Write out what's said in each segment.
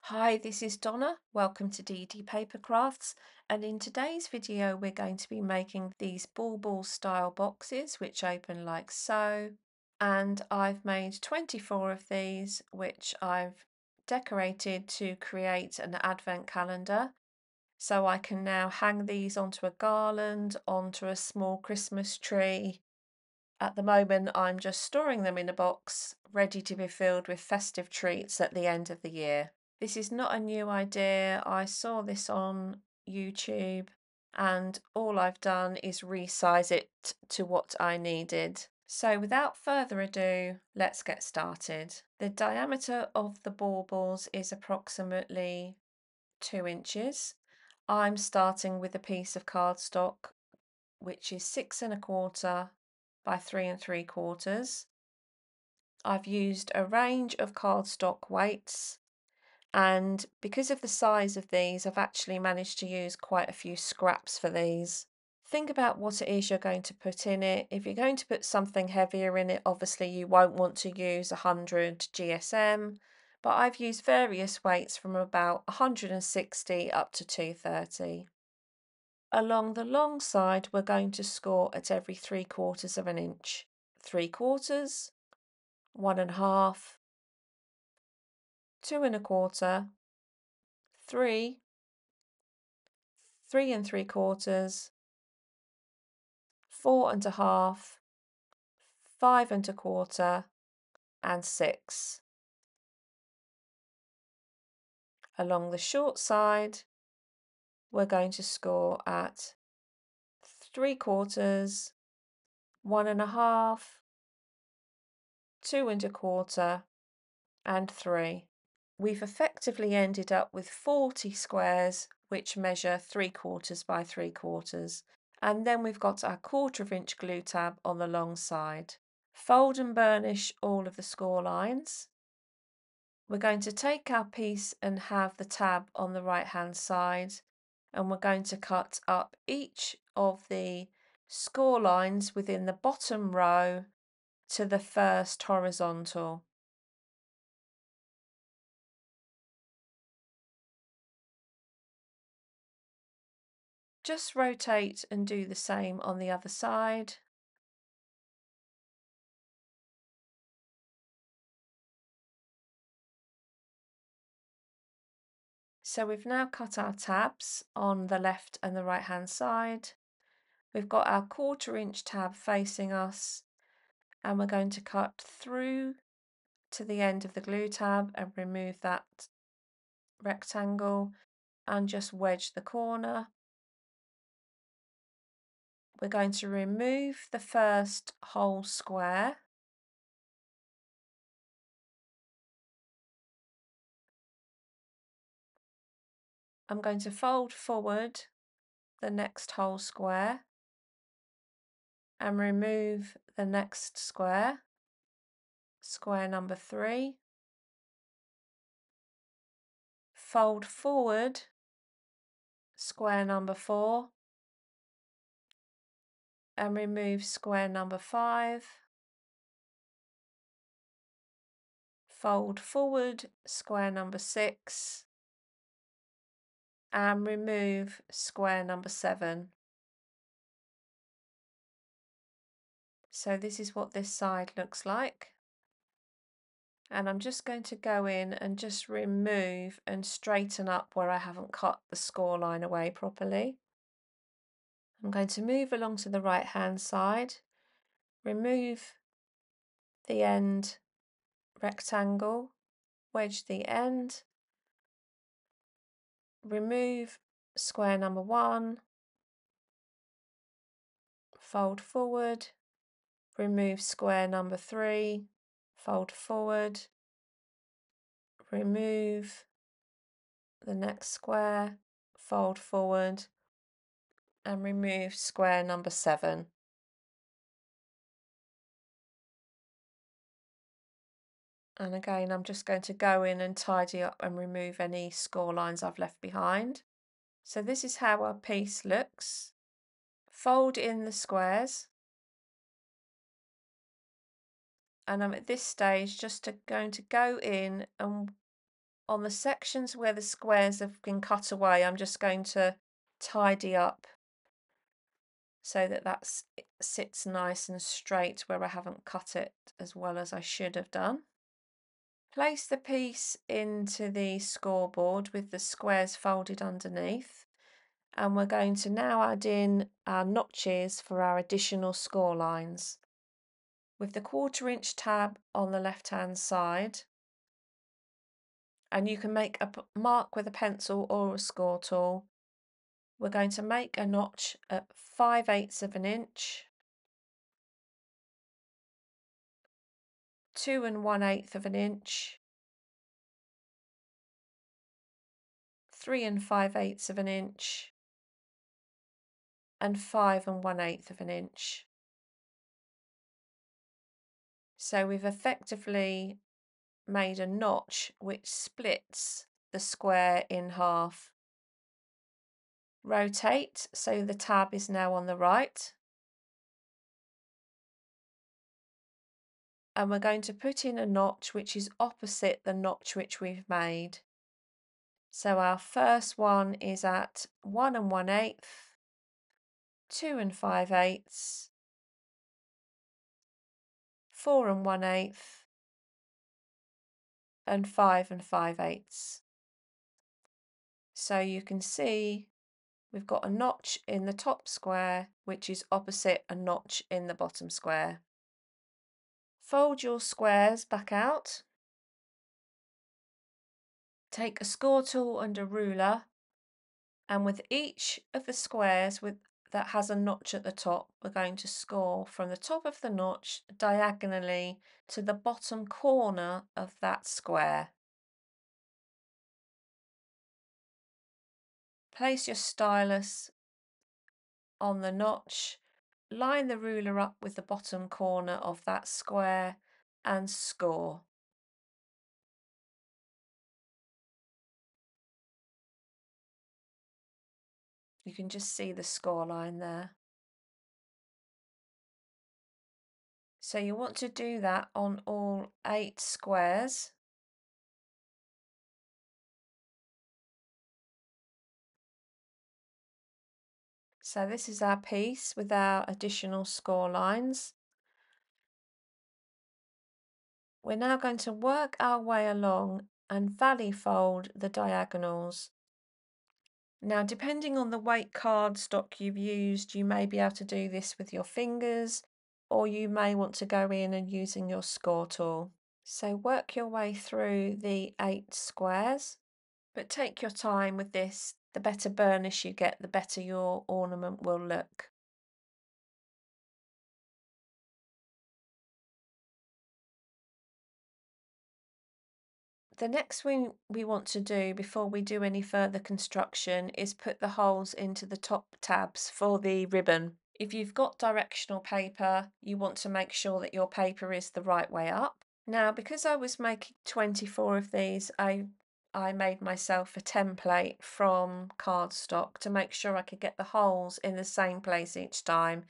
Hi, this is Donna. Welcome to DD Paper Crafts, and in today's video we're going to be making these bauble style boxes which open like so, and I've made 24 of these which I've decorated to create an advent calendar, so I can now hang these onto a garland, onto a small Christmas tree. At the moment I'm just storing them in a box ready to be filled with festive treats at the end of the year. This is not a new idea. I saw this on YouTube and all I've done is resize it to what I needed. So without further ado, let's get started. The diameter of the baubles is approximately 2 inches. I'm starting with a piece of cardstock which is 6¼ by 3¾ I've used a range of cardstock weights, and because of the size of these, I've actually managed to use quite a few scraps for these. Think about what it is you're going to put in it. If you're going to put something heavier in it, obviously you won't want to use 100 GSM, but I've used various weights from about 160 up to 230. Along the long side, we're going to score at every 3/4 of an inch. 3/4, 1½, 2¼ 3, 3¾ 4½, 5¼ and 6. Along the short side, we're going to score at 3/4, 1½, 2¼ and 3. We've effectively ended up with 40 squares which measure 3/4 by 3/4, and then we've got our 1/4 inch glue tab on the long side. Fold and burnish all of the score lines. We're going to take our piece and have the tab on the right hand side, and we're going to cut up each of the score lines within the bottom row to the first horizontal. Just rotate and do the same on the other side. So we've now cut our tabs on the left and the right hand side. We've got our 1/4 inch tab facing us, and we're going to cut through to the end of the glue tab and remove that rectangle and just wedge the corner. We're going to remove the first whole square. I'm going to fold forward the next whole square and remove the next square, square number 3. Fold forward square number 4 and remove square number 5. Fold forward square number 6 and remove square number 7. So this is what this side looks like. And I'm just going to go in and just remove and straighten up where I haven't cut the score line away properly. I'm going to move along to the right hand side, remove the end rectangle, wedge the end, remove square number 1, fold forward, remove square number 3, fold forward, remove the next square, fold forward and remove square number 7. And again, I'm just going to go in and tidy up and remove any score lines I've left behind. So this is how our piece looks. Fold in the squares. And I'm at this stage just going to go in and On the sections where the squares have been cut away, I'm just going to tidy up so that it sits nice and straight where I haven't cut it as well as I should have done. Place the piece into the scoreboard with the squares folded underneath, and we're going to now add in our notches for our additional score lines. With the 1/4 inch tab on the left hand side, and you can make a mark with a pencil or a score tool, we're going to make a notch at 5/8 of an inch, 2 1/8 of an inch, 3 5/8 of an inch, and 5 1/8 of an inch. So we've effectively made a notch which splits the square in half. Rotate so the tab is now on the right, and we're going to put in a notch which is opposite the notch which we've made. So our first one is at 1 1/8, 2 5/8, 4 1/8, and 5 5/8. So you can see we've got a notch in the top square which is opposite a notch in the bottom square. Fold your squares back out. Take a score tool and a ruler, and with each of the squares that has a notch at the top, we're going to score from the top of the notch diagonally to the bottom corner of that square. Place your stylus on the notch, line the ruler up with the bottom corner of that square and score. You can just see the score line there. So you want to do that on all 8 squares. So this is our piece with our additional score lines. We're now going to work our way along and valley fold the diagonals. Now, depending on the weight cardstock you've used, you may be able to do this with your fingers, or you may want to go in and using your score tool. So work your way through the 8 squares, but take your time with this. The better burnish you get, the better your ornament will look. The next thing we want to do before we do any further construction is put the holes into the top tabs for the ribbon. If you've got directional paper, you want to make sure that your paper is the right way up. Now, because I was making 24 of these, I made myself a template from cardstock to make sure I could get the holes in the same place each time.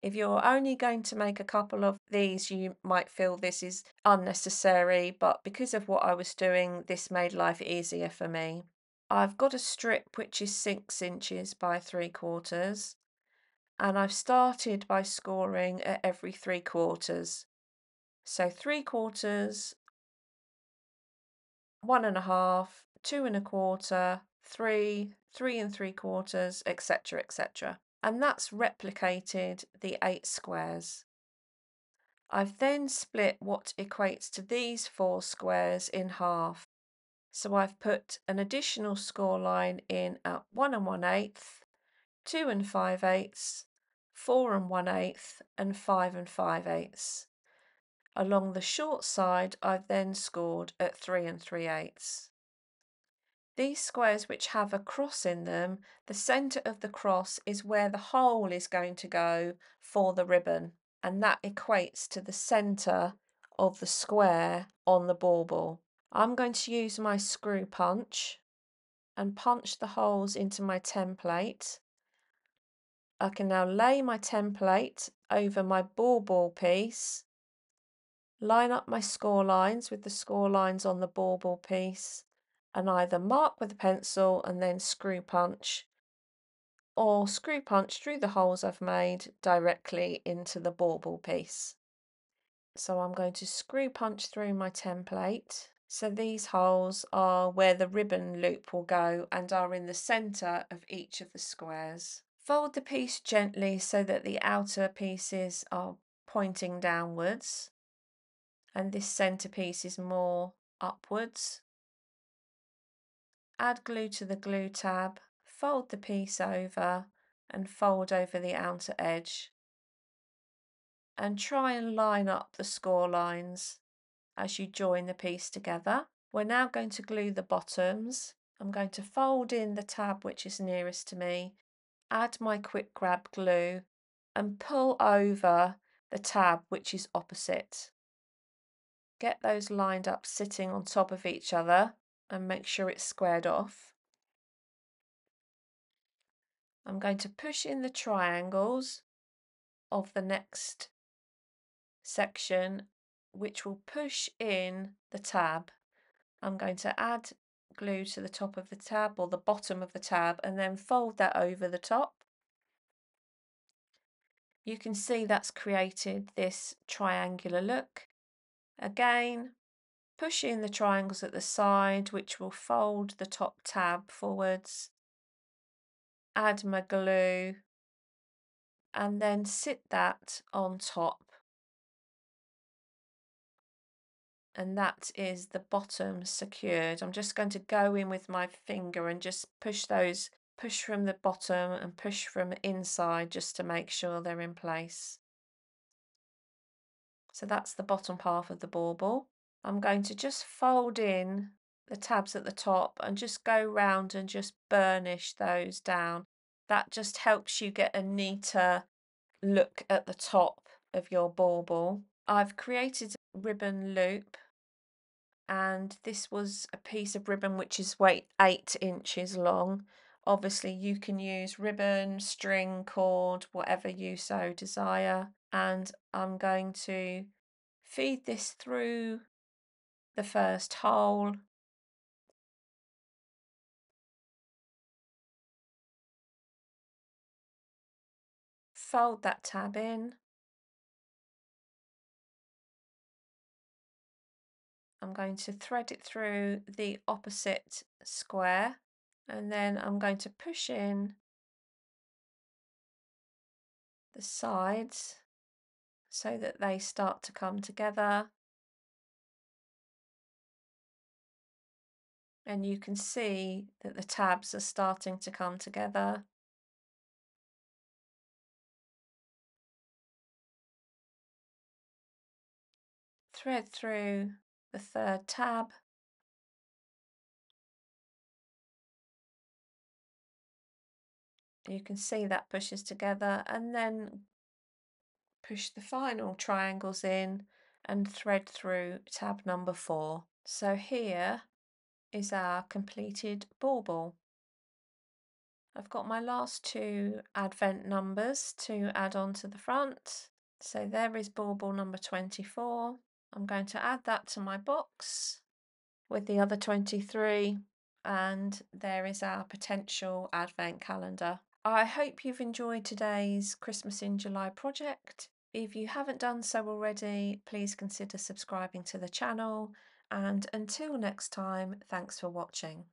If you're only going to make a couple of these, you might feel this is unnecessary, but because of what I was doing, this made life easier for me. I've got a strip which is 6 inches by 3/4, and I've started by scoring at every 3/4. So 3/4, 1 1/2, 2 1/4, 3, 3 3/4, etc., etc. And that's replicated the 8 squares. I've then split what equates to these 4 squares in half. So I've put an additional score line in at 1 1/8, 2 5/8, 4 1/8, and 5 5/8. Along the short side, I've then scored at 3 3/8. These squares which have a cross in them, the centre of the cross is where the hole is going to go for the ribbon, and that equates to the centre of the square on the bauble. I'm going to use my screw punch and punch the holes into my template. I can now lay my template over my bauble piece, line up my score lines with the score lines on the bauble piece, and either mark with a pencil and then screw punch, or screw punch through the holes I've made directly into the bauble piece. So I'm going to screw punch through my template. So these holes are where the ribbon loop will go and are in the centre of each of the squares. Fold the piece gently so that the outer pieces are pointing downwards and this centre piece is more upwards. Add glue to the glue tab, fold the piece over and fold over the outer edge. And try and line up the score lines as you join the piece together. We're now going to glue the bottoms. I'm going to fold in the tab which is nearest to me, add my quick grab glue and pull over the tab which is opposite. Get those lined up sitting on top of each other and make sure it's squared off. I'm going to push in the triangles of the next section which will push in the tab. I'm going to add glue to the top of the tab or the bottom of the tab and then fold that over the top. You can see that's created this triangular look. Again, push in the triangles at the side which will fold the top tab forwards. Add my glue and then sit that on top. And that is the bottom secured. I'm just going to go in with my finger and just push from the bottom and push from inside just to make sure they're in place. So that's the bottom half of the bauble. I'm going to just fold in the tabs at the top and just go round and just burnish those down. That just helps you get a neater look at the top of your bauble. I've created a ribbon loop, and this was a piece of ribbon which is 8 inches long. Obviously you can use ribbon, string, cord, whatever you so desire, and I'm going to feed this through the first hole, fold that tab in. I'm going to thread it through the opposite square and then I'm going to push in the sides so that they start to come together, and you can see that the tabs are starting to come together. Thread through the third tab. You can see that pushes together, and then push the final triangles in and thread through tab number 4. So here is our completed bauble. I've got my last 2 advent numbers to add on to the front. So there is bauble number 24. I'm going to add that to my box with the other 23, and there is our potential advent calendar. I hope you've enjoyed today's Christmas in July project. If you haven't done so already, please consider subscribing to the channel, and until next time, thanks for watching.